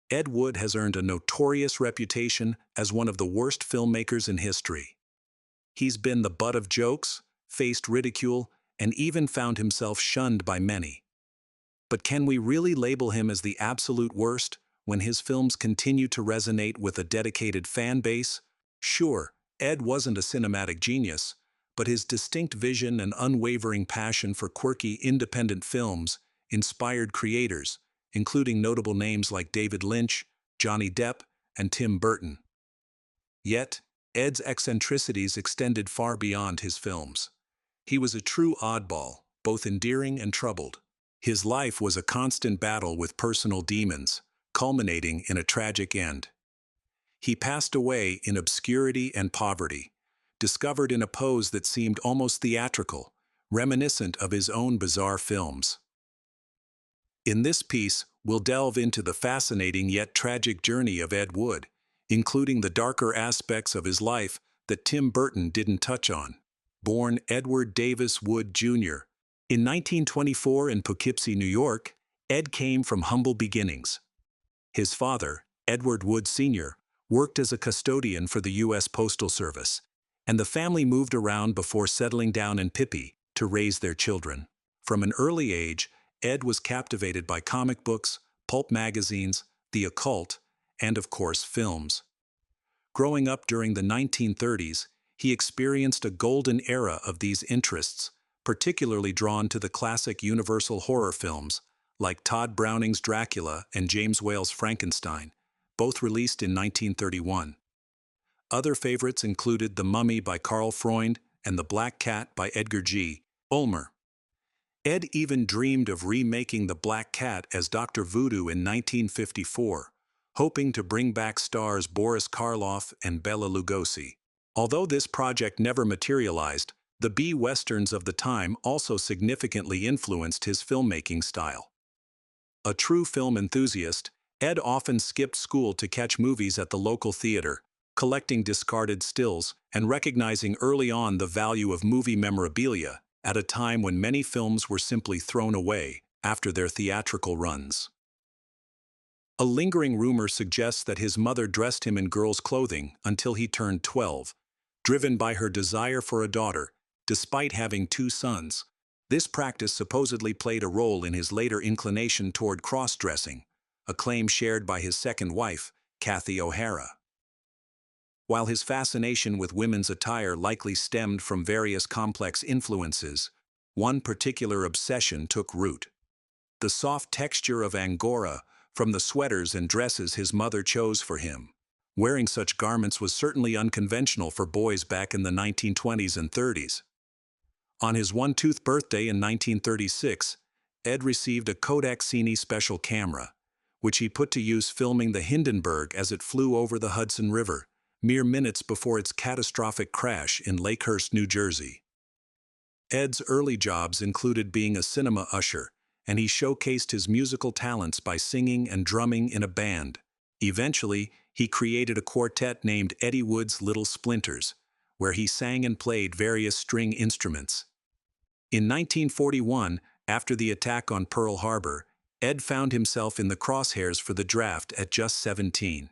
Ed Wood has earned a notorious reputation as one of the worst filmmakers in history. He's been the butt of jokes, faced ridicule, and even found himself shunned by many. But can we really label him as the absolute worst when his films continue to resonate with a dedicated fan base? Sure, Ed wasn't a cinematic genius, but his distinct vision and unwavering passion for quirky independent films inspired creators, including notable names like David Lynch, Johnny Depp, and Tim Burton. Yet, Ed's eccentricities extended far beyond his films. He was a true oddball, both endearing and troubled. His life was a constant battle with personal demons, culminating in a tragic end. He passed away in obscurity and poverty, discovered in a pose that seemed almost theatrical, reminiscent of his own bizarre films. In this piece, we'll delve into the fascinating yet tragic journey of Ed Wood, including the darker aspects of his life that Tim Burton didn't touch on. Born Edward Davis Wood, Jr. in 1924 in Poughkeepsie, New York, Ed came from humble beginnings. His father, Edward Wood Sr., worked as a custodian for the U.S. Postal Service, and the family moved around before settling down in Pippi to raise their children. From an early age, Ed was captivated by comic books, pulp magazines, the occult, and of course films. Growing up during the 1930s, he experienced a golden era of these interests, particularly drawn to the classic Universal horror films, like Todd Browning's Dracula and James Whale's Frankenstein, both released in 1931. Other favorites included The Mummy by Karl Freund and The Black Cat by Edgar G. Ulmer. Ed even dreamed of remaking The Black Cat as Dr. Voodoo in 1954, hoping to bring back stars Boris Karloff and Bela Lugosi. Although this project never materialized, the B-westerns of the time also significantly influenced his filmmaking style. A true film enthusiast, Ed often skipped school to catch movies at the local theater, collecting discarded stills and recognizing early on the value of movie memorabilia at a time when many films were simply thrown away after their theatrical runs. A lingering rumor suggests that his mother dressed him in girls' clothing until he turned 12, driven by her desire for a daughter, despite having two sons. This practice supposedly played a role in his later inclination toward cross-dressing, a claim shared by his second wife, Cathy O'Hara. While his fascination with women's attire likely stemmed from various complex influences, one particular obsession took root. The soft texture of Angora from the sweaters and dresses his mother chose for him. Wearing such garments was certainly unconventional for boys back in the 1920s and 30s. On his one-tooth birthday in 1936, Ed received a Kodak Cine special camera, which he put to use filming the Hindenburg as it flew over the Hudson River, mere minutes before its catastrophic crash in Lakehurst, New Jersey. Ed's early jobs included being a cinema usher, and he showcased his musical talents by singing and drumming in a band. Eventually, he created a quartet named Eddie Wood's Little Splinters, where he sang and played various string instruments. In 1941, after the attack on Pearl Harbor, Ed found himself in the crosshairs for the draft at just 17.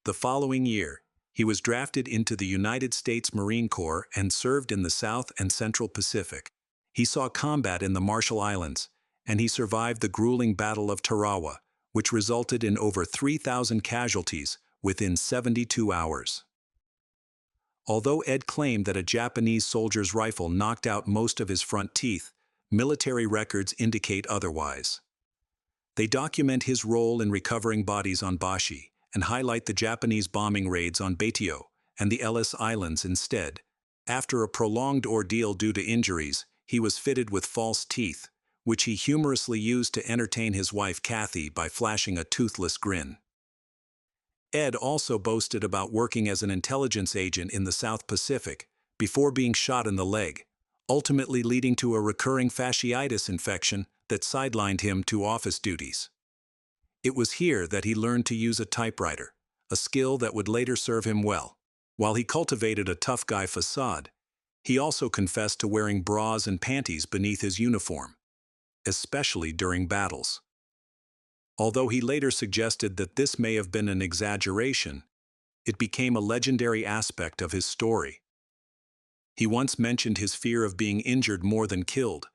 The following year, he was drafted into the United States Marine Corps and served in the South and Central Pacific. He saw combat in the Marshall Islands, and he survived the grueling Battle of Tarawa, which resulted in over 3,000 casualties within 72 hours. Although Ed claimed that a Japanese soldier's rifle knocked out most of his front teeth, military records indicate otherwise. They document his role in recovering bodies on Bashi and highlight the Japanese bombing raids on Baitio and the Ellis Islands instead. After a prolonged ordeal due to injuries, he was fitted with false teeth, which he humorously used to entertain his wife Cathy by flashing a toothless grin. Ed also boasted about working as an intelligence agent in the South Pacific before being shot in the leg, ultimately leading to a recurring fasciitis infection that sidelined him to office duties. It was here that he learned to use a typewriter, a skill that would later serve him well. While he cultivated a tough guy facade, he also confessed to wearing bras and panties beneath his uniform, especially during battles. Although he later suggested that this may have been an exaggeration, it became a legendary aspect of his story. He once mentioned his fear of being injured more than killed,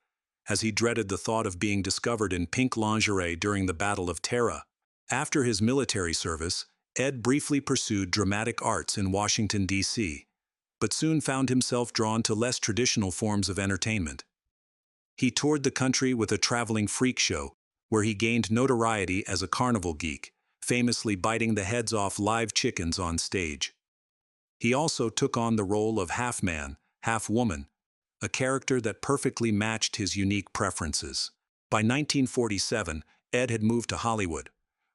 as he dreaded the thought of being discovered in pink lingerie during the Battle of Tara. After his military service, Ed briefly pursued dramatic arts in Washington, D.C., but soon found himself drawn to less traditional forms of entertainment. He toured the country with a traveling freak show, where he gained notoriety as a carnival geek, famously biting the heads off live chickens on stage. He also took on the role of half-man, half-woman, a character that perfectly matched his unique preferences. By 1947, Ed had moved to Hollywood,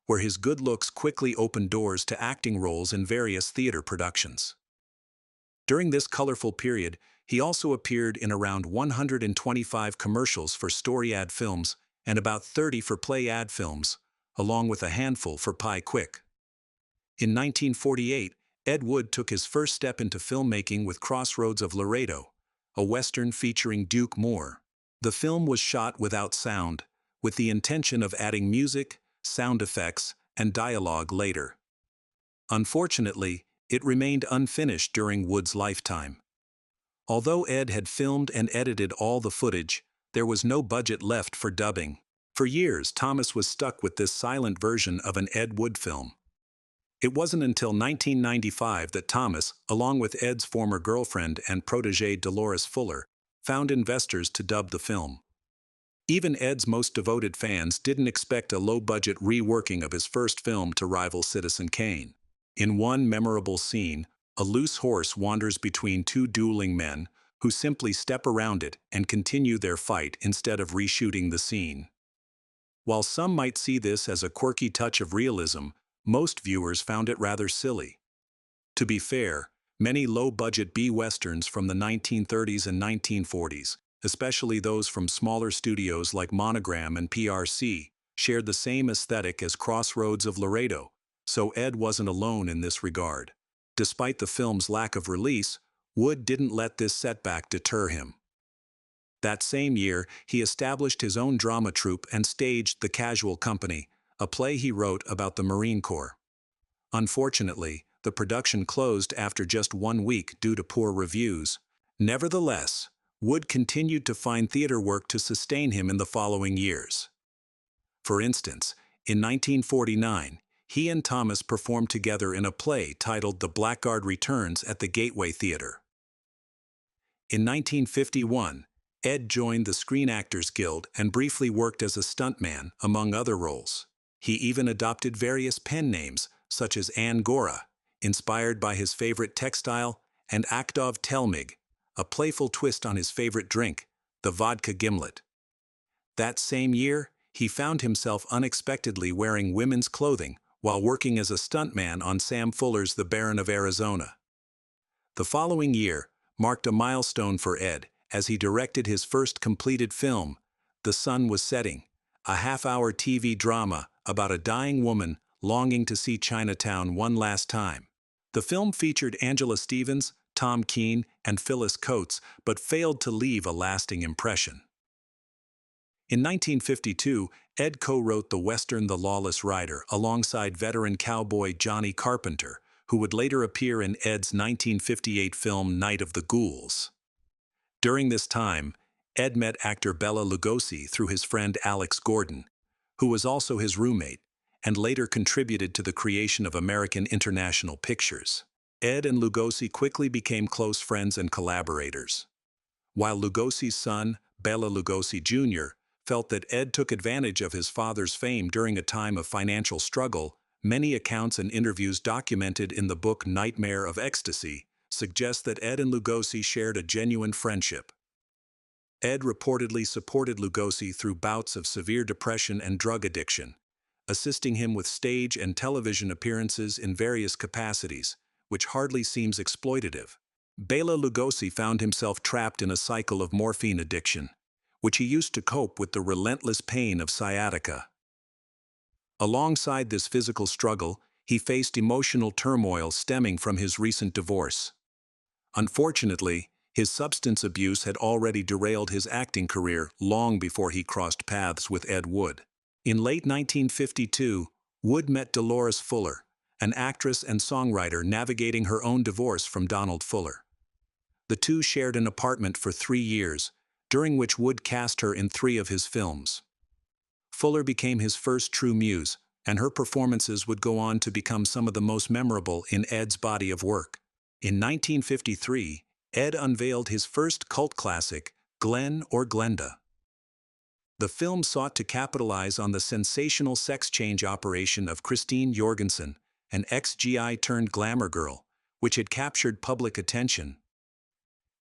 where his good looks quickly opened doors to acting roles in various theater productions. During this colorful period, he also appeared in around 125 commercials for story ad films and about 30 for play ad films, along with a handful for Pie Quick. In 1948, Ed Wood took his first step into filmmaking with Crossroads of Laredo, a western featuring Duke Moore. The film was shot without sound, with the intention of adding music, sound effects, and dialogue later. Unfortunately, it remained unfinished during Wood's lifetime. Although Ed had filmed and edited all the footage, there was no budget left for dubbing. For years, Thomas was stuck with this silent version of an Ed Wood film. It wasn't until 1995 that Thomas, along with Ed's former girlfriend and protégé Dolores Fuller, found investors to dub the film. Even Ed's most devoted fans didn't expect a low-budget reworking of his first film to rival Citizen Kane. In one memorable scene, a loose horse wanders between two dueling men who simply step around it and continue their fight instead of reshooting the scene. While some might see this as a quirky touch of realism, most viewers found it rather silly. To be fair, many low-budget B-westerns from the 1930s and 1940s, especially those from smaller studios like Monogram and PRC, shared the same aesthetic as Crossroads of Laredo, so Ed wasn't alone in this regard. Despite the film's lack of release, Wood didn't let this setback deter him. That same year, he established his own drama troupe and staged The Casual Company, a play he wrote about the Marine Corps. Unfortunately, the production closed after just 1 week due to poor reviews. Nevertheless, Wood continued to find theater work to sustain him in the following years. For instance, in 1949, he and Thomas performed together in a play titled The Blackguard Returns at the Gateway Theater. In 1951, Ed joined the Screen Actors Guild and briefly worked as a stuntman, among other roles. He even adopted various pen names, such as Angora, inspired by his favorite textile, and Akdov Telmig, a playful twist on his favorite drink, the vodka gimlet. That same year, he found himself unexpectedly wearing women's clothing while working as a stuntman on Sam Fuller's The Baron of Arizona. The following year marked a milestone for Ed as he directed his first completed film, The Sun Was Setting, a half-hour TV drama about a dying woman longing to see Chinatown one last time. The film featured Angela Stevens, Tom Keene, and Phyllis Coates, but failed to leave a lasting impression. In 1952, Ed co-wrote the western The Lawless Rider alongside veteran cowboy Johnny Carpenter, who would later appear in Ed's 1958 film Night of the Ghouls. During this time, Ed met actor Bela Lugosi through his friend Alex Gordon, who was also his roommate, and later contributed to the creation of American International Pictures. Ed and Lugosi quickly became close friends and collaborators. While Lugosi's son, Bela Lugosi Jr., felt that Ed took advantage of his father's fame during a time of financial struggle, many accounts and interviews documented in the book Nightmare of Ecstasy suggest that Ed and Lugosi shared a genuine friendship. Ed reportedly supported Lugosi through bouts of severe depression and drug addiction, assisting him with stage and television appearances in various capacities, which hardly seems exploitative. Bela Lugosi found himself trapped in a cycle of morphine addiction, which he used to cope with the relentless pain of sciatica. Alongside this physical struggle, he faced emotional turmoil stemming from his recent divorce. Unfortunately, his substance abuse had already derailed his acting career long before he crossed paths with Ed Wood. In late 1952, Wood met Dolores Fuller, an actress and songwriter navigating her own divorce from Donald Fuller. The two shared an apartment for 3 years, during which Wood cast her in 3 of his films. Fuller became his first true muse, and her performances would go on to become some of the most memorable in Ed's body of work. In 1953, Ed unveiled his first cult classic, Glenn or Glenda. The film sought to capitalize on the sensational sex change operation of Christine Jorgensen, an ex-GI turned glamour girl, which had captured public attention.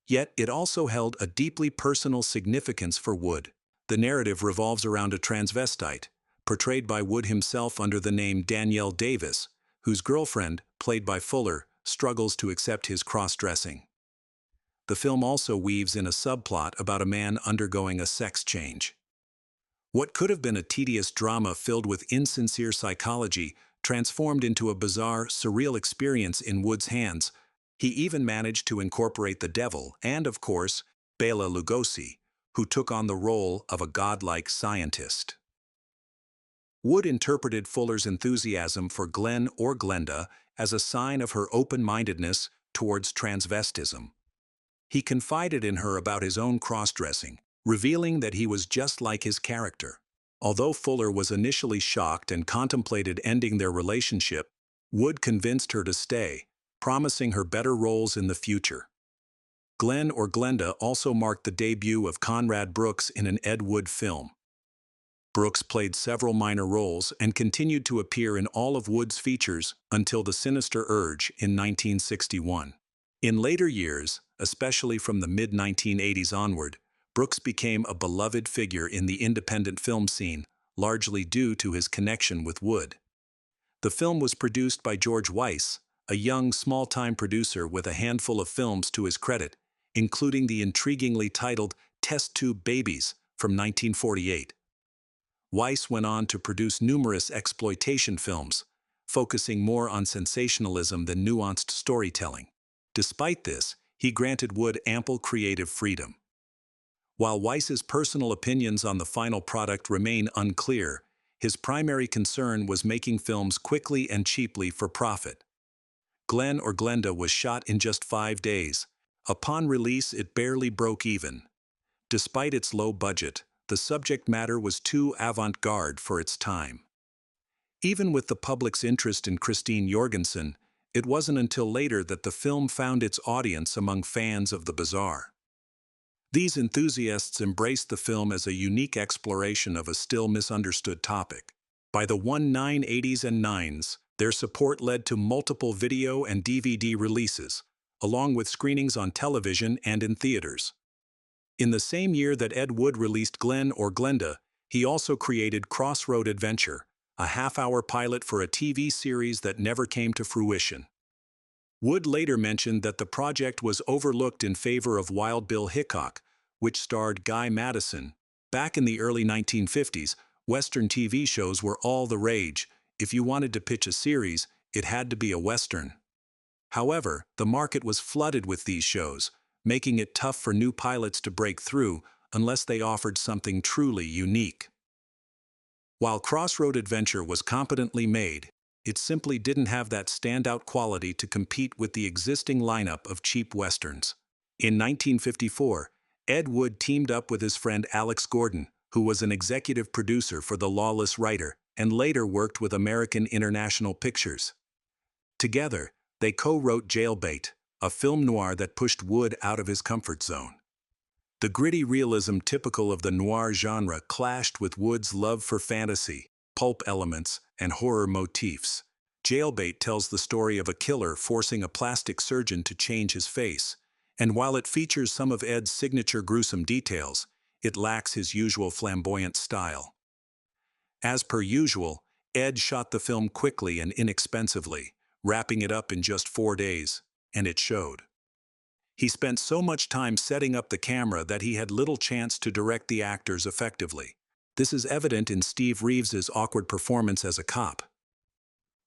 Yet it also held a deeply personal significance for Wood. The narrative revolves around a transvestite, portrayed by Wood himself under the name Danielle Davis, whose girlfriend, played by Fuller, struggles to accept his cross-dressing. The film also weaves in a subplot about a man undergoing a sex change. What could have been a tedious drama filled with insincere psychology transformed into a bizarre, surreal experience in Wood's hands. He even managed to incorporate the devil and, of course, Bela Lugosi, who took on the role of a godlike scientist. Wood interpreted Fuller's enthusiasm for Glenn or Glenda as a sign of her open-mindedness towards transvestism. He confided in her about his own cross-dressing, revealing that he was just like his character. Although Fuller was initially shocked and contemplated ending their relationship, Wood convinced her to stay, promising her better roles in the future. Glenn or Glenda also marked the debut of Conrad Brooks in an Ed Wood film. Brooks played several minor roles and continued to appear in all of Wood's features until The Sinister Urge in 1961. In later years, especially from the mid-1980s onward, Brooks became a beloved figure in the independent film scene, largely due to his connection with Wood. The film was produced by George Weiss, a young, small-time producer with a handful of films to his credit, including the intriguingly titled Test Tube Babies from 1948. Weiss went on to produce numerous exploitation films, focusing more on sensationalism than nuanced storytelling. Despite this, he granted Wood ample creative freedom. While Weiss's personal opinions on the final product remain unclear, his primary concern was making films quickly and cheaply for profit. Glenn or Glenda was shot in just 5 days. Upon release, it barely broke even. Despite its low budget, the subject matter was too avant-garde for its time. Even with the public's interest in Christine Jorgensen, it wasn't until later that the film found its audience among fans of the bizarre. These enthusiasts embraced the film as a unique exploration of a still misunderstood topic. By the 1980s and 90s, their support led to multiple video and DVD releases, along with screenings on television and in theaters. In the same year that Ed Wood released Glenn or Glenda, he also created Crossroad Adventure, a half-hour pilot for a TV series that never came to fruition. Wood later mentioned that the project was overlooked in favor of Wild Bill Hickok, which starred Guy Madison. Back in the early 1950s, Western TV shows were all the rage. If you wanted to pitch a series, it had to be a Western. However, the market was flooded with these shows, making it tough for new pilots to break through unless they offered something truly unique. While Crossroad Adventure was competently made, it simply didn't have that standout quality to compete with the existing lineup of cheap westerns. In 1954, Ed Wood teamed up with his friend Alex Gordon, who was an executive producer for The Lawless Writer and later worked with American International Pictures. Together, they co-wrote Jailbait, a film noir that pushed Wood out of his comfort zone. The gritty realism typical of the noir genre clashed with Wood's love for fantasy, pulp elements, and horror motifs. Jailbait tells the story of a killer forcing a plastic surgeon to change his face, and while it features some of Ed's signature gruesome details, it lacks his usual flamboyant style. As per usual, Ed shot the film quickly and inexpensively, wrapping it up in just 4 days, and it showed. He spent so much time setting up the camera that he had little chance to direct the actors effectively. This is evident in Steve Reeves's awkward performance as a cop.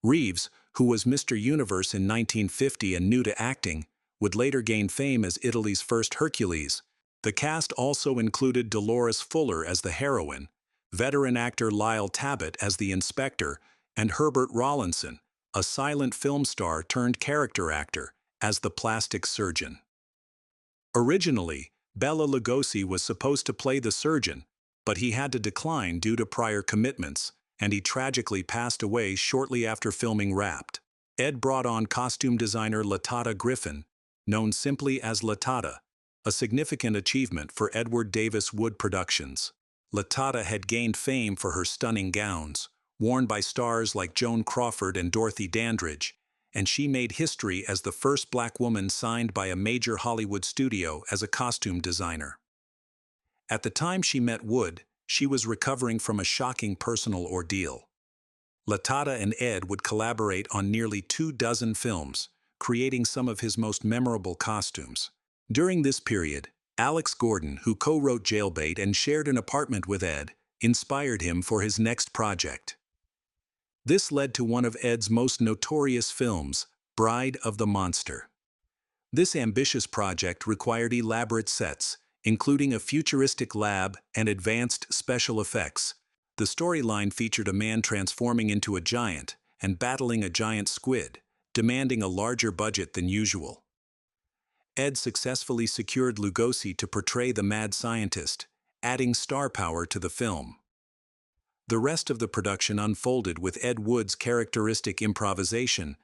Reeves, who was Mr. Universe in 1950 and new to acting, would later gain fame as Italy's first Hercules. The cast also included Dolores Fuller as the heroine, veteran actor Lyle Tabbitt as the inspector, and Herbert Rawlinson, a silent film star turned character actor, as the plastic surgeon. Originally, Bela Lugosi was supposed to play the surgeon, but he had to decline due to prior commitments, and he tragically passed away shortly after filming wrapped. Ed brought on costume designer Latata Griffin, known simply as Latata, a significant achievement for Edward Davis Wood Productions. Latata had gained fame for her stunning gowns, worn by stars like Joan Crawford and Dorothy Dandridge, and she made history as the first black woman signed by a major Hollywood studio as a costume designer. At the time she met Wood, she was recovering from a shocking personal ordeal. Latata and Ed would collaborate on nearly 24 films, creating some of his most memorable costumes. During this period, Alex Gordon, who co-wrote Jailbait and shared an apartment with Ed, inspired him for his next project. This led to one of Ed's most notorious films, Bride of the Monster. This ambitious project required elaborate sets, including a futuristic lab and advanced special effects. The storyline featured a man transforming into a giant and battling a giant squid, demanding a larger budget than usual. Ed successfully secured Lugosi to portray the mad scientist, adding star power to the film. The rest of the production unfolded with Ed Wood's characteristic improvisation.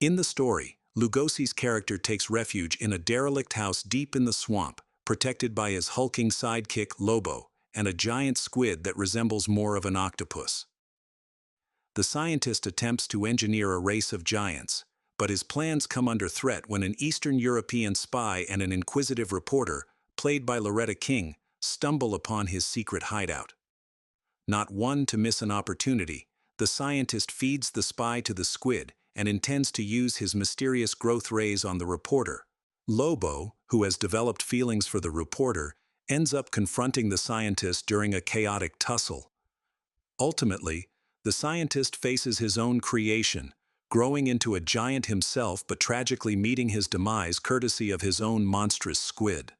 In the story, Lugosi's character takes refuge in a derelict house deep in the swamp, protected by his hulking sidekick Lobo, and a giant squid that resembles more of an octopus. The scientist attempts to engineer a race of giants, but his plans come under threat when an Eastern European spy and an inquisitive reporter, played by Loretta King, stumble upon his secret hideout. Not one to miss an opportunity, the scientist feeds the spy to the squid and intends to use his mysterious growth rays on the reporter. Lobo, who has developed feelings for the reporter, ends up confronting the scientist during a chaotic tussle. Ultimately, the scientist faces his own creation, growing into a giant himself but tragically meeting his demise courtesy of his own monstrous squid.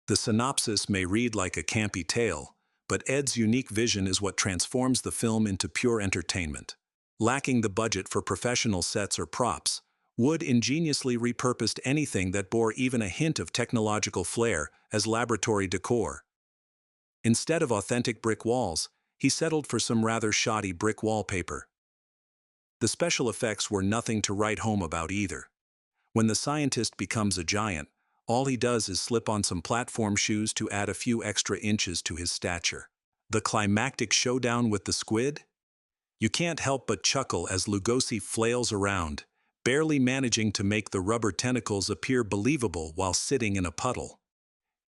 The synopsis may read like a campy tale, but Ed's unique vision is what transforms the film into pure entertainment. Lacking the budget for professional sets or props, Wood ingeniously repurposed anything that bore even a hint of technological flair as laboratory decor. Instead of authentic brick walls, he settled for some rather shoddy brick wallpaper. The special effects were nothing to write home about either. When the scientist becomes a giant, all he does is slip on some platform shoes to add a few extra inches to his stature. The climactic showdown with the squid? You can't help but chuckle as Lugosi flails around, barely managing to make the rubber tentacles appear believable while sitting in a puddle.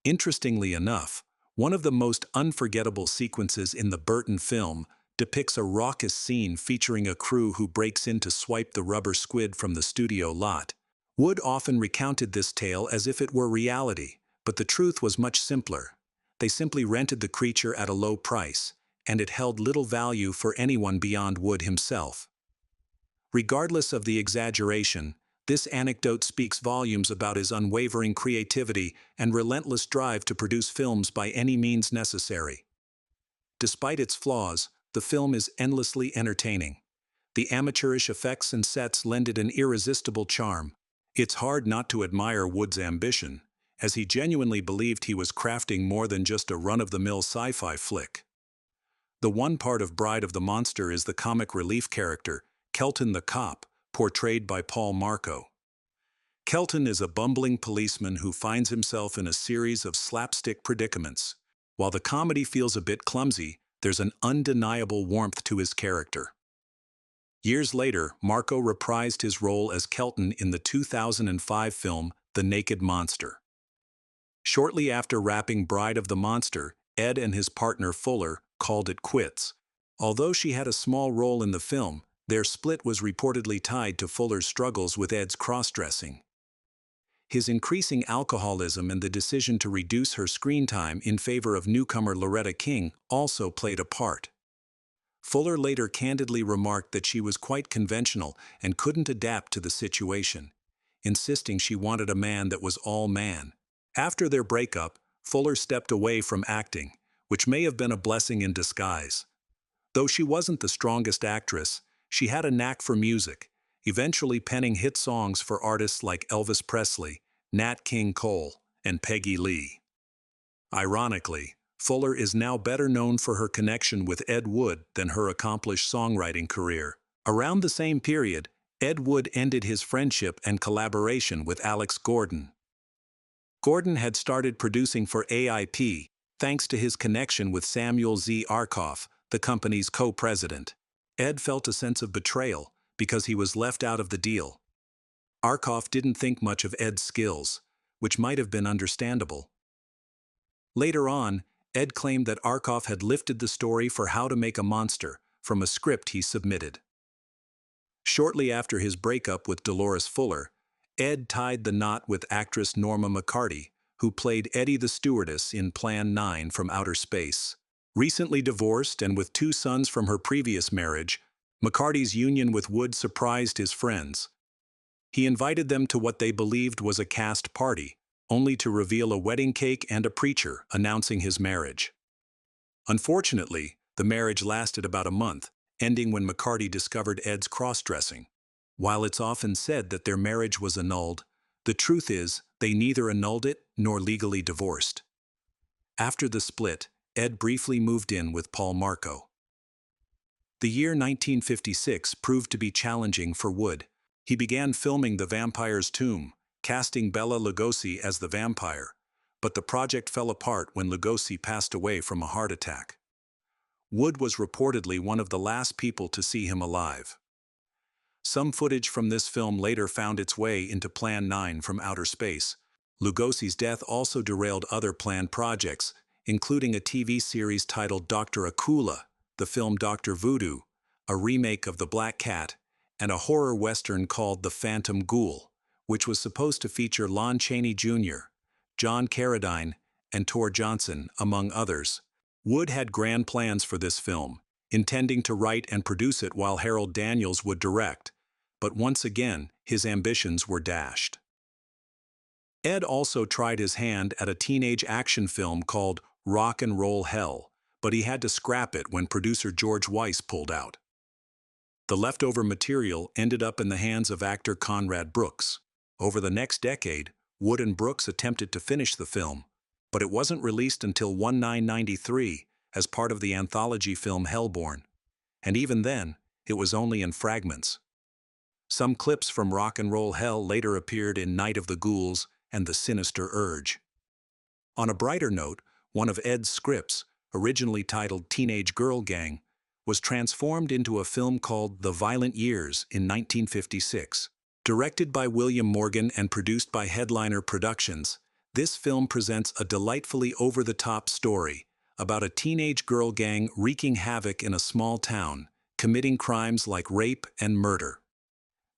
Interestingly enough, one of the most unforgettable sequences in the Burton film depicts a raucous scene featuring a crew who breaks in to swipe the rubber squid from the studio lot. Wood often recounted this tale as if it were reality, but the truth was much simpler. They simply rented the creature at a low price, and it held little value for anyone beyond Wood himself. Regardless of the exaggeration, this anecdote speaks volumes about his unwavering creativity and relentless drive to produce films by any means necessary. Despite its flaws, the film is endlessly entertaining. The amateurish effects and sets lend it an irresistible charm. It's hard not to admire Wood's ambition, as he genuinely believed he was crafting more than just a run-of-the-mill sci-fi flick. The one part of Bride of the Monster is the comic relief character, Kelton the Cop, portrayed by Paul Marco. Kelton is a bumbling policeman who finds himself in a series of slapstick predicaments. While the comedy feels a bit clumsy, there's an undeniable warmth to his character. Years later, Marco reprised his role as Kelton in the 2005 film The Naked Monster. Shortly after wrapping Bride of the Monster, Ed and his partner Fuller called it quits. Although she had a small role in the film, their split was reportedly tied to Fuller's struggles with Ed's cross-dressing. His increasing alcoholism and the decision to reduce her screen time in favor of newcomer Loretta King also played a part. Fuller later candidly remarked that she was quite conventional and couldn't adapt to the situation, insisting she wanted a man that was all man. After their breakup, Fuller stepped away from acting, which may have been a blessing in disguise. Though she wasn't the strongest actress, she had a knack for music, eventually penning hit songs for artists like Elvis Presley, Nat King Cole, and Peggy Lee. Ironically, Fuller is now better known for her connection with Ed Wood than her accomplished songwriting career. Around the same period, Ed Wood ended his friendship and collaboration with Alex Gordon. Gordon had started producing for AIP, thanks to his connection with Samuel Z. Arkoff, the company's co-president. Ed felt a sense of betrayal because he was left out of the deal. Arkoff didn't think much of Ed's skills, which might have been understandable. Later on, Ed claimed that Arkoff had lifted the story for How to Make a Monster from a script he submitted. Shortly after his breakup with Dolores Fuller, Ed tied the knot with actress Norma McCarty, who played Eddie the stewardess in Plan 9 from Outer Space. Recently divorced and with 2 sons from her previous marriage, McCarty's union with Wood surprised his friends. He invited them to what they believed was a cast party, only to reveal a wedding cake and a preacher announcing his marriage. Unfortunately, the marriage lasted about a month, ending when McCarty discovered Ed's cross-dressing. While it's often said that their marriage was annulled, the truth is they neither annulled it nor legally divorced. After the split, Ed briefly moved in with Paul Marco. The year 1956 proved to be challenging for Wood. He began filming The Vampire's Tomb, casting Bela Lugosi as the vampire, but the project fell apart when Lugosi passed away from a heart attack. Wood was reportedly one of the last people to see him alive. Some footage from this film later found its way into Plan 9 from Outer Space. Lugosi's death also derailed other planned projects, including a TV series titled Dr. Akula, the film Dr. Voodoo, a remake of The Black Cat, and a horror western called The Phantom Ghoul, which was supposed to feature Lon Chaney Jr., John Carradine, and Tor Johnson, among others. Wood had grand plans for this film, intending to write and produce it while Harold Daniels would direct, but once again, his ambitions were dashed. Ed also tried his hand at a teenage action film called Rock and Roll Hell, but he had to scrap it when producer George Weiss pulled out. The leftover material ended up in the hands of actor Conrad Brooks. Over the next decade, Wood and Brooks attempted to finish the film, but it wasn't released until 1993 as part of the anthology film Hellborn, and even then, it was only in fragments. Some clips from Rock and Roll Hell later appeared in Night of the Ghouls and The Sinister Urge. On a brighter note, one of Ed's scripts, originally titled Teenage Girl Gang, was transformed into a film called The Violent Years in 1956. Directed by William Morgan and produced by Headliner Productions, this film presents a delightfully over-the-top story about a teenage girl gang wreaking havoc in a small town, committing crimes like rape and murder.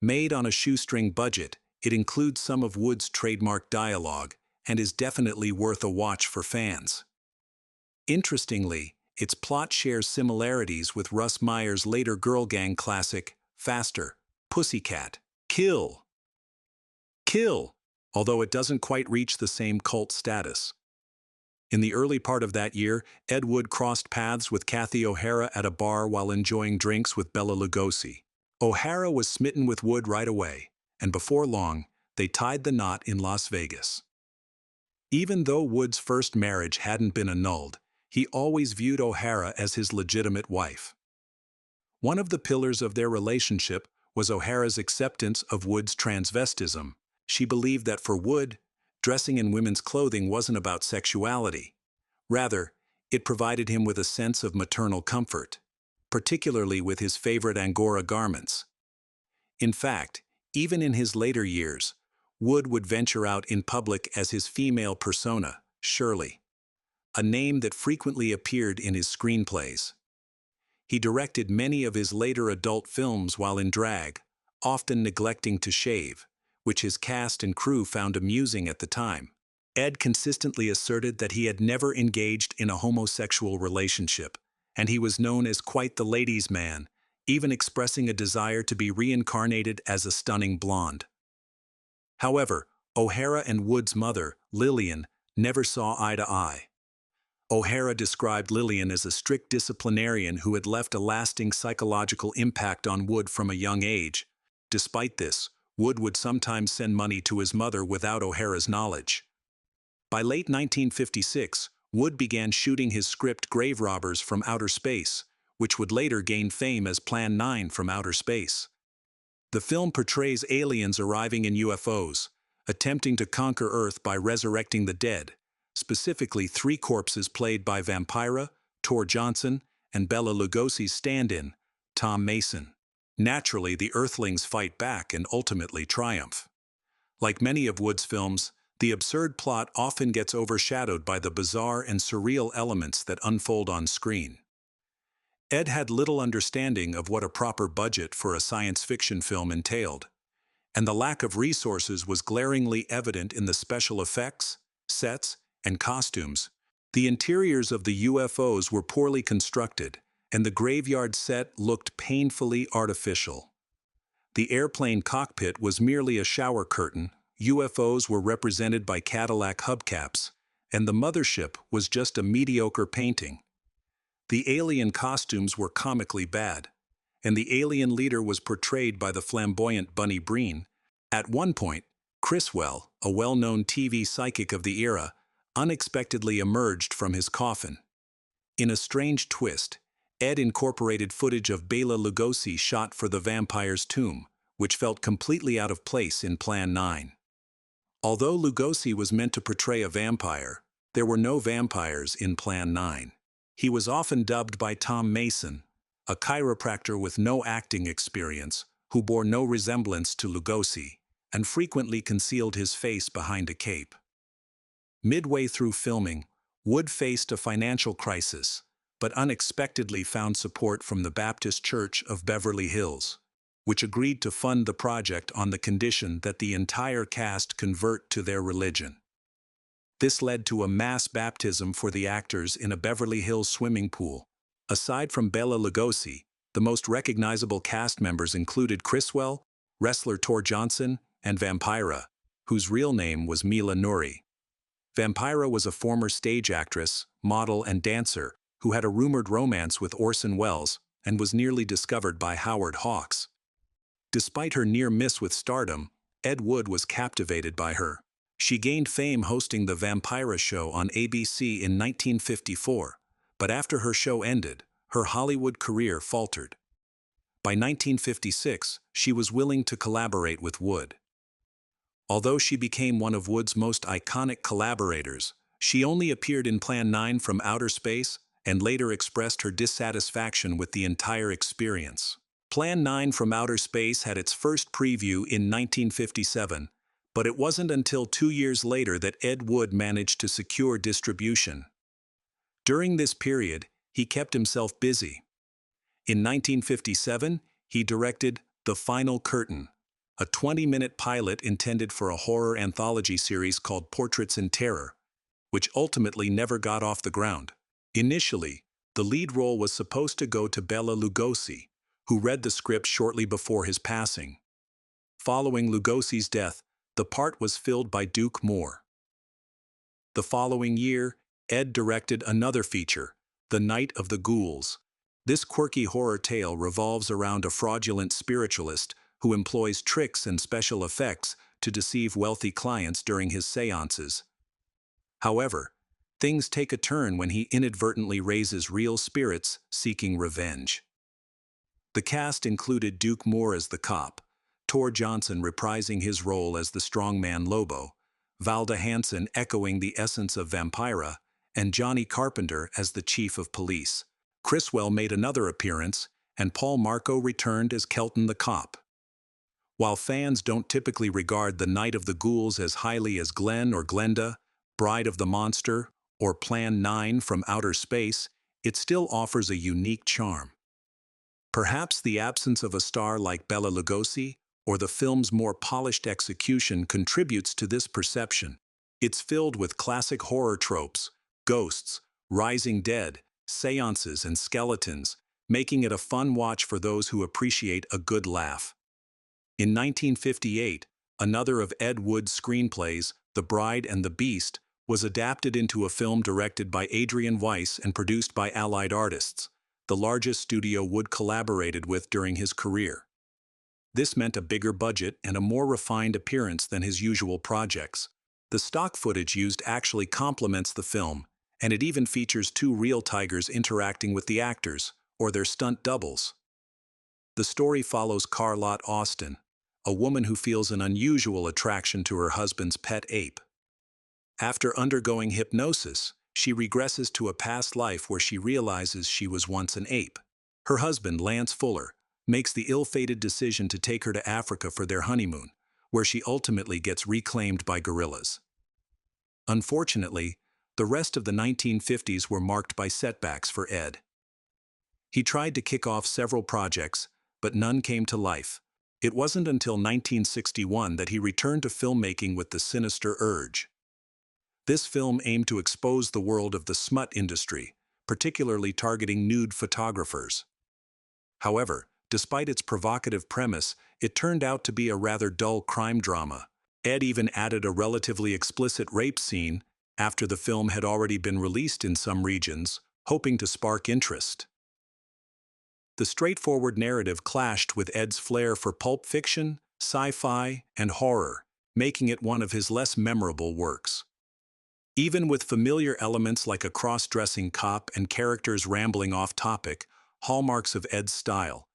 Made on a shoestring budget, it includes some of Wood's trademark dialogue and is definitely worth a watch for fans. Interestingly, its plot shares similarities with Russ Meyer's later girl gang classic, Faster, Pussycat, Kill, although it doesn't quite reach the same cult status. In the early part of that year, Ed Wood crossed paths with Cathy O'Hara at a bar while enjoying drinks with Bela Lugosi. O'Hara was smitten with Wood right away, and before long, they tied the knot in Las Vegas. Even though Wood's first marriage hadn't been annulled, he always viewed O'Hara as his legitimate wife. One of the pillars of their relationship was O'Hara's acceptance of Wood's transvestism. She believed that for Wood, dressing in women's clothing wasn't about sexuality. Rather, it provided him with a sense of maternal comfort, particularly with his favorite Angora garments. In fact, even in his later years, Wood would venture out in public as his female persona, Shirley, a name that frequently appeared in his screenplays. He directed many of his later adult films while in drag, often neglecting to shave, which his cast and crew found amusing at the time. Ed consistently asserted that he had never engaged in a homosexual relationship, and he was known as quite the ladies' man, even expressing a desire to be reincarnated as a stunning blonde. However, O'Hara and Wood's mother, Lillian, never saw eye to eye. O'Hara described Lillian as a strict disciplinarian who had left a lasting psychological impact on Wood from a young age. Despite this, Wood would sometimes send money to his mother without O'Hara's knowledge. By late 1956, Wood began shooting his script Grave Robbers from Outer Space, which would later gain fame as Plan 9 from Outer Space. The film portrays aliens arriving in UFOs, attempting to conquer Earth by resurrecting the dead, specifically 3 corpses played by Vampira, Tor Johnson, and Bela Lugosi's stand-in, Tom Mason. Naturally, the Earthlings fight back and ultimately triumph. Like many of Wood's films, the absurd plot often gets overshadowed by the bizarre and surreal elements that unfold on screen. Ed had little understanding of what a proper budget for a science fiction film entailed, and the lack of resources was glaringly evident in the special effects, sets, and costumes. The interiors of the UFOs were poorly constructed, and the graveyard set looked painfully artificial. The airplane cockpit was merely a shower curtain, UFOs were represented by Cadillac hubcaps, and the mothership was just a mediocre painting. The alien costumes were comically bad, and the alien leader was portrayed by the flamboyant Bunny Breen. At one point, Criswell, a well-known TV psychic of the era, unexpectedly emerged from his coffin. In a strange twist, Ed incorporated footage of Bela Lugosi shot for The Vampire's Tomb, which felt completely out of place in Plan 9. Although Lugosi was meant to portray a vampire, there were no vampires in Plan 9. He was often dubbed by Tom Mason, a chiropractor with no acting experience, who bore no resemblance to Lugosi, and frequently concealed his face behind a cape. Midway through filming, Wood faced a financial crisis, but unexpectedly found support from the Baptist Church of Beverly Hills, which agreed to fund the project on the condition that the entire cast convert to their religion. This led to a mass baptism for the actors in a Beverly Hills swimming pool. Aside from Bela Lugosi, the most recognizable cast members included Criswell, wrestler Tor Johnson, and Vampira, whose real name was Mila Nouri. Vampira was a former stage actress, model, and dancer who had a rumored romance with Orson Welles and was nearly discovered by Howard Hawks. Despite her near miss with stardom, Ed Wood was captivated by her. She gained fame hosting the Vampira show on ABC in 1954, but after her show ended, her Hollywood career faltered. By 1956, she was willing to collaborate with Wood. Although she became one of Wood's most iconic collaborators, she only appeared in Plan 9 from Outer Space and later expressed her dissatisfaction with the entire experience. Plan 9 from Outer Space had its first preview in 1957, but it wasn't until 2 years later that Ed Wood managed to secure distribution. During this period, he kept himself busy. In 1957, he directed The Final Curtain, a 20-minute pilot intended for a horror anthology series called Portraits in Terror, which ultimately never got off the ground. Initially, the lead role was supposed to go to Bela Lugosi, who read the script shortly before his passing. Following Lugosi's death, the part was filled by Duke Moore. The following year, Ed directed another feature, The Night of the Ghouls. This quirky horror tale revolves around a fraudulent spiritualist who employs tricks and special effects to deceive wealthy clients during his seances. However, things take a turn when he inadvertently raises real spirits seeking revenge. The cast included Duke Moore as the cop, Tor Johnson reprising his role as the strongman Lobo, Valda Hansen echoing the essence of Vampira, and Johnny Carpenter as the chief of police. Criswell made another appearance, and Paul Marco returned as Kelton the cop. While fans don't typically regard The Night of the Ghouls as highly as Glenn or Glenda, Bride of the Monster, or Plan 9 from Outer Space, it still offers a unique charm. Perhaps the absence of a star like Bela Lugosi or the film's more polished execution contributes to this perception. It's filled with classic horror tropes, ghosts, rising dead, seances, and skeletons, making it a fun watch for those who appreciate a good laugh. In 1958, another of Ed Wood's screenplays, The Bride and the Beast, was adapted into a film directed by Adrian Weiss and produced by Allied Artists, the largest studio Wood collaborated with during his career. This meant a bigger budget and a more refined appearance than his usual projects. The stock footage used actually complements the film, and it even features two real tigers interacting with the actors, or their stunt doubles. The story follows Carlotte Austin, a woman who feels an unusual attraction to her husband's pet ape. After undergoing hypnosis, she regresses to a past life where she realizes she was once an ape. Her husband, Lance Fuller, makes the ill-fated decision to take her to Africa for their honeymoon, where she ultimately gets reclaimed by gorillas. Unfortunately, the rest of the 1950s were marked by setbacks for Ed. He tried to kick off several projects, but none came to life. It wasn't until 1961 that he returned to filmmaking with The Sinister Urge. This film aimed to expose the world of the smut industry, particularly targeting nude photographers. However, despite its provocative premise, it turned out to be a rather dull crime drama. Ed even added a relatively explicit rape scene after the film had already been released in some regions, hoping to spark interest. The straightforward narrative clashed with Ed's flair for pulp fiction, sci-fi, and horror, making it one of his less memorable works. Even with familiar elements like a cross-dressing cop and characters rambling off-topic, hallmarks of Ed's style,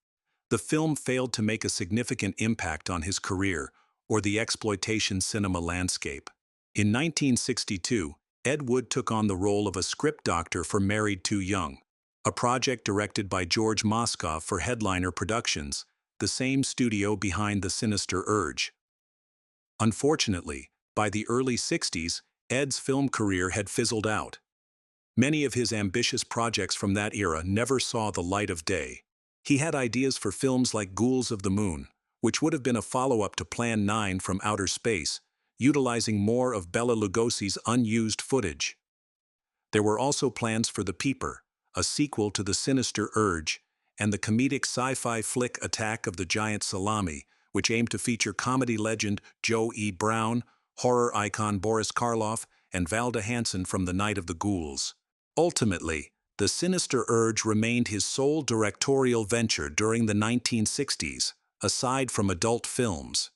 the film failed to make a significant impact on his career or the exploitation cinema landscape. In 1962, Ed Wood took on the role of a script doctor for Married Too Young, a project directed by George Moskow for Headliner Productions, the same studio behind The Sinister Urge. Unfortunately, by the early 60s, Ed's film career had fizzled out. Many of his ambitious projects from that era never saw the light of day. He had ideas for films like Ghouls of the Moon, which would have been a follow-up to Plan 9 from Outer Space, utilizing more of Bela Lugosi's unused footage. There were also plans for The Peeper, a sequel to The Sinister Urge, and the comedic sci-fi flick Attack of the Giant Salami, which aimed to feature comedy legend Joe E. Brown, horror icon Boris Karloff, and Valda Hansen from The Night of the Ghouls. Ultimately, The Sinister Urge remained his sole directorial venture during the 1960s, aside from adult films.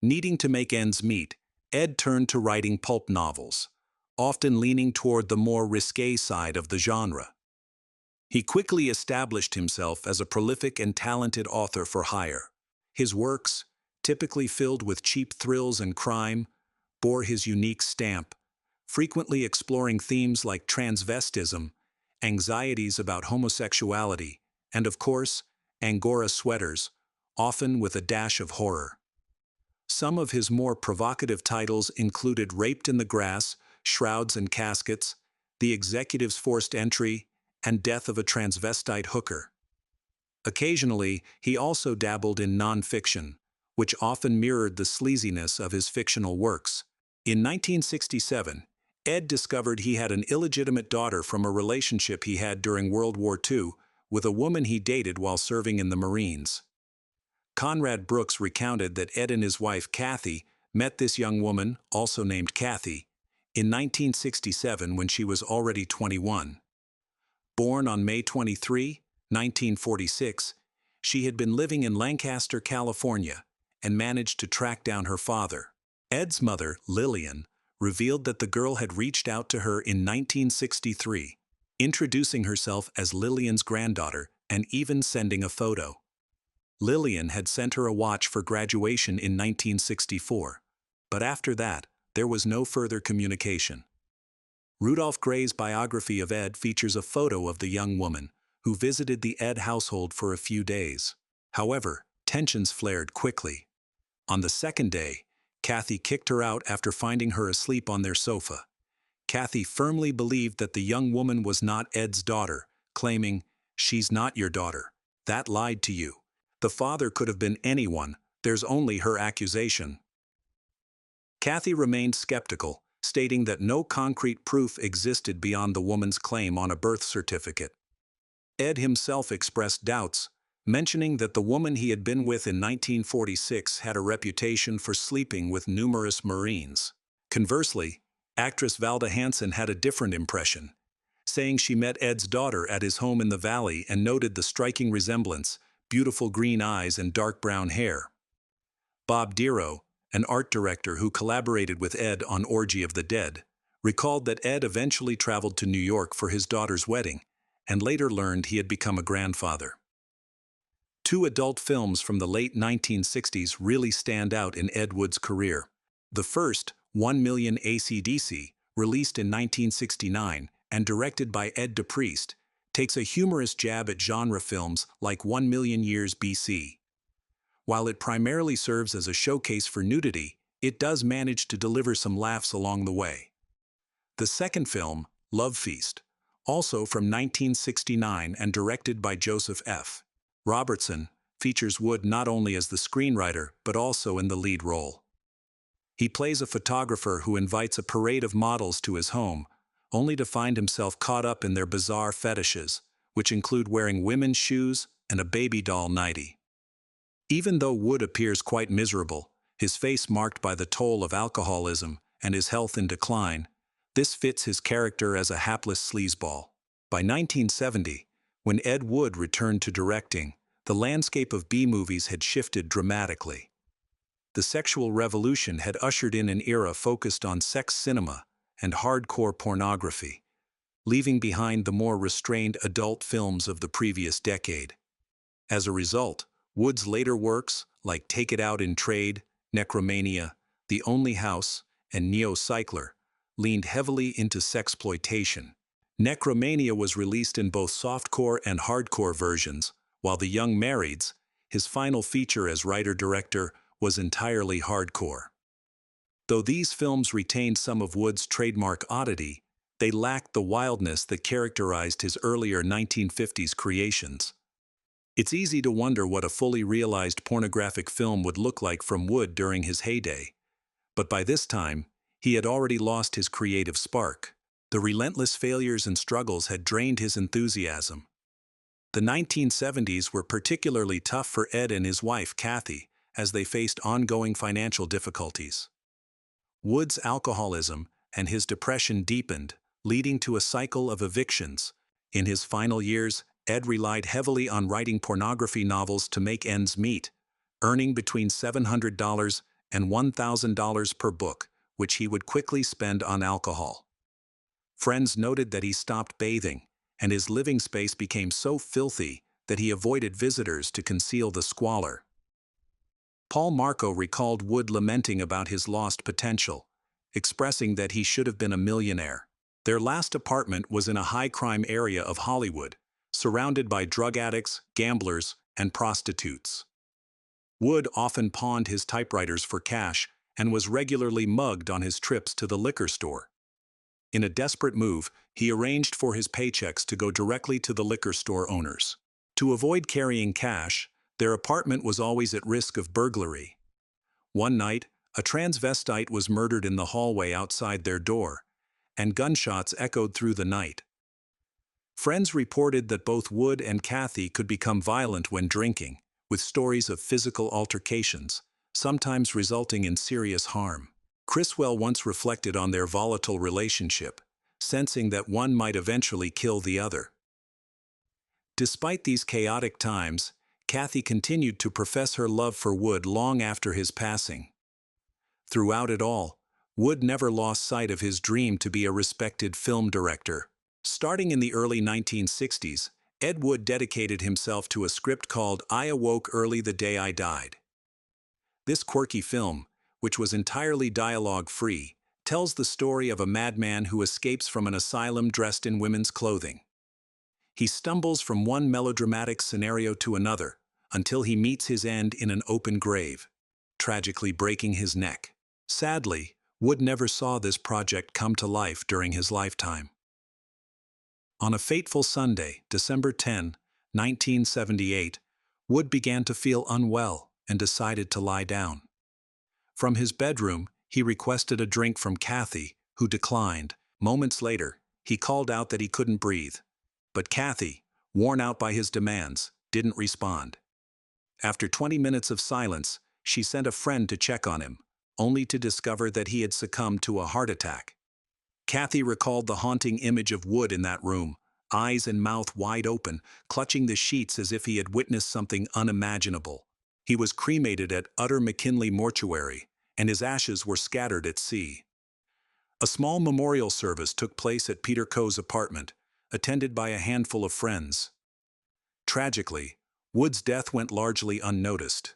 Needing to make ends meet, Ed turned to writing pulp novels, often leaning toward the more risque side of the genre. He quickly established himself as a prolific and talented author for hire. His works, typically filled with cheap thrills and crime, bore his unique stamp, frequently exploring themes like transvestism, anxieties about homosexuality, and of course, Angora sweaters, often with a dash of horror. Some of his more provocative titles included Raped in the Grass, Shrouds and Caskets, The Executive's Forced Entry, and Death of a Transvestite Hooker. Occasionally, he also dabbled in non-fiction, which often mirrored the sleaziness of his fictional works. In 1967, Ed discovered he had an illegitimate daughter from a relationship he had during World War II with a woman he dated while serving in the Marines. Conrad Brooks recounted that Ed and his wife Kathy met this young woman, also named Kathy, in 1967 when she was already 21. Born on May 23, 1946, she had been living in Lancaster, California, and managed to track down her father. Ed's mother, Lillian, revealed that the girl had reached out to her in 1963, introducing herself as Lillian's granddaughter and even sending a photo. Lillian had sent her a watch for graduation in 1964, but after that, there was no further communication. Rudolph Gray's biography of Ed features a photo of the young woman, who visited the Ed household for a few days. However, tensions flared quickly. On the second day, Kathy kicked her out after finding her asleep on their sofa. Kathy firmly believed that the young woman was not Ed's daughter, claiming, "She's not your daughter. That lied to you. The father could have been anyone, there's only her accusation." Kathy remained skeptical, stating that no concrete proof existed beyond the woman's claim on a birth certificate. Ed himself expressed doubts, mentioning that the woman he had been with in 1946 had a reputation for sleeping with numerous Marines. Conversely, Actress Valda Hansen had a different impression, saying she met Ed's daughter at his home in the valley and noted the striking resemblance, beautiful green eyes and dark brown hair. Bob Dero, an art director who collaborated with Ed on Orgy of the Dead, recalled that Ed eventually traveled to New York for his daughter's wedding, and later learned he had become a grandfather. Two adult films from the late 1960s really stand out in Ed Wood's career. The first, 1,000,000 AC/DC, released in 1969 and directed by Ed DePriest, takes a humorous jab at genre films like 1,000,000 Years BC. While it primarily serves as a showcase for nudity, it does manage to deliver some laughs along the way. The second film, Love Feast, also from 1969 and directed by Joseph F. Robertson, features Wood not only as the screenwriter but also in the lead role. He plays a photographer who invites a parade of models to his home, only to find himself caught up in their bizarre fetishes, which include wearing women's shoes and a baby doll nightie. Even though Wood appears quite miserable, his face marked by the toll of alcoholism and his health in decline, this fits his character as a hapless sleazeball. By 1970, when Ed Wood returned to directing, the landscape of B-movies had shifted dramatically. The sexual revolution had ushered in an era focused on sex cinema and hardcore pornography, leaving behind the more restrained adult films of the previous decade. As a result, Wood's later works, like Take It Out in Trade, Necromania, The Only House, and Neo Cycler, leaned heavily into sexploitation. Necromania was released in both softcore and hardcore versions, while The Young Marrieds, his final feature as writer-director, was entirely hardcore. Though these films retained some of Wood's trademark oddity, they lacked the wildness that characterized his earlier 1950s creations. It's easy to wonder what a fully realized pornographic film would look like from Wood during his heyday. But by this time, he had already lost his creative spark. The relentless failures and struggles had drained his enthusiasm. The 1970s were particularly tough for Ed and his wife, Kathy, as they faced ongoing financial difficulties. Wood's alcoholism and his depression deepened, leading to a cycle of evictions. In his final years, Ed relied heavily on writing pornography novels to make ends meet, earning between $700 and $1,000 per book, which he would quickly spend on alcohol. Friends noted that he stopped bathing, and his living space became so filthy that he avoided visitors to conceal the squalor. Paul Marco recalled Wood lamenting about his lost potential, expressing that he should have been a millionaire. Their last apartment was in a high-crime area of Hollywood, surrounded by drug addicts, gamblers, and prostitutes. Wood often pawned his typewriters for cash and was regularly mugged on his trips to the liquor store. In a desperate move, he arranged for his paychecks to go directly to the liquor store owners. To avoid carrying cash, their apartment was always at risk of burglary. One night, a transvestite was murdered in the hallway outside their door, and gunshots echoed through the night. Friends reported that both Wood and Kathy could become violent when drinking, with stories of physical altercations, sometimes resulting in serious harm. Criswell once reflected on their volatile relationship, sensing that one might eventually kill the other. Despite these chaotic times, Kathy continued to profess her love for Wood long after his passing. Throughout it all, Wood never lost sight of his dream to be a respected film director. Starting in the early 1960s, Ed Wood dedicated himself to a script called I Awoke Early the Day I Died. This quirky film, which was entirely dialogue-free, tells the story of a madman who escapes from an asylum dressed in women's clothing. He stumbles from one melodramatic scenario to another, until he meets his end in an open grave, tragically breaking his neck. Sadly, Wood never saw this project come to life during his lifetime. On a fateful Sunday, December 10, 1978, Wood began to feel unwell and decided to lie down. From his bedroom, he requested a drink from Kathy, who declined. Moments later, he called out that he couldn't breathe. But Kathy, worn out by his demands, didn't respond. After 20 minutes of silence, she sent a friend to check on him, only to discover that he had succumbed to a heart attack. Kathy recalled the haunting image of Wood in that room, eyes and mouth wide open, clutching the sheets as if he had witnessed something unimaginable. He was cremated at Utter McKinley Mortuary, and his ashes were scattered at sea. A small memorial service took place at Peter Coe's apartment, attended by a handful of friends. Tragically, Wood's death went largely unnoticed.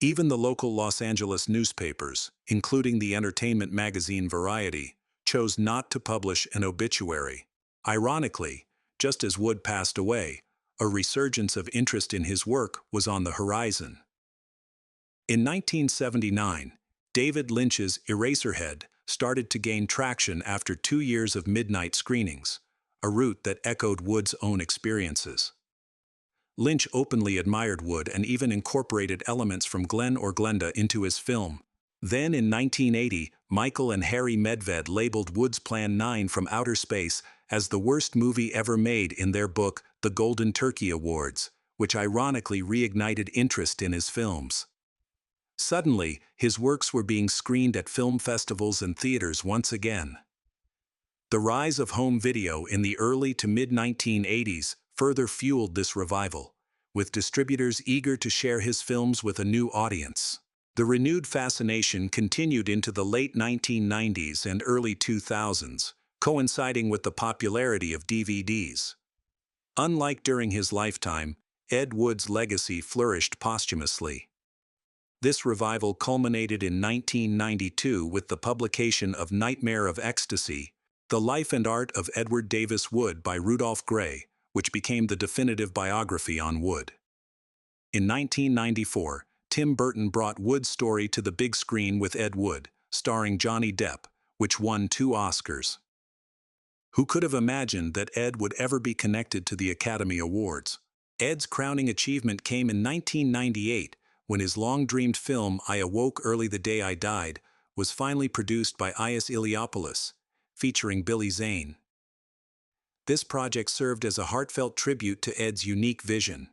Even the local Los Angeles newspapers, including the entertainment magazine Variety, chose not to publish an obituary. Ironically, just as Wood passed away, a resurgence of interest in his work was on the horizon. In 1979, David Lynch's Eraserhead started to gain traction after 2 years of midnight screenings, a route that echoed Wood's own experiences. Lynch openly admired Wood and even incorporated elements from Glen or Glenda into his film. Then in 1980, Michael and Harry Medved labeled Wood's Plan 9 from Outer Space as the worst movie ever made in their book, The Golden Turkey Awards, which ironically reignited interest in his films. Suddenly, his works were being screened at film festivals and theaters once again. The rise of home video in the early to mid-1980s further fueled this revival, with distributors eager to share his films with a new audience. The renewed fascination continued into the late 1990s and early 2000s, coinciding with the popularity of DVDs. Unlike during his lifetime, Ed Wood's legacy flourished posthumously. This revival culminated in 1992 with the publication of Nightmare of Ecstasy, The Life and Art of Edward Davis Wood by Rudolph Gray, which became the definitive biography on Wood. In 1994, Tim Burton brought Wood's story to the big screen with Ed Wood, starring Johnny Depp, which won 2 Oscars. Who could have imagined that Ed would ever be connected to the Academy Awards? Ed's crowning achievement came in 1998, when his long-dreamed film I Awoke Early the Day I Died was finally produced by Ias Iliopoulos, featuring Billy Zane. This project served as a heartfelt tribute to Ed's unique vision.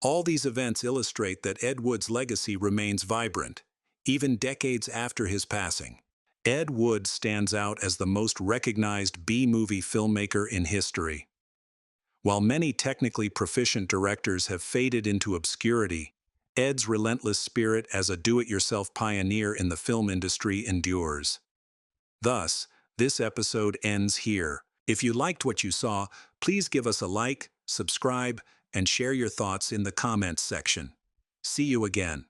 All these events illustrate that Ed Wood's legacy remains vibrant, even decades after his passing. Ed Wood stands out as the most recognized B-movie filmmaker in history. While many technically proficient directors have faded into obscurity, Ed's relentless spirit as a do-it-yourself pioneer in the film industry endures. Thus, this episode ends here. If you liked what you saw, please give us a like, subscribe, and share your thoughts in the comments section. See you again.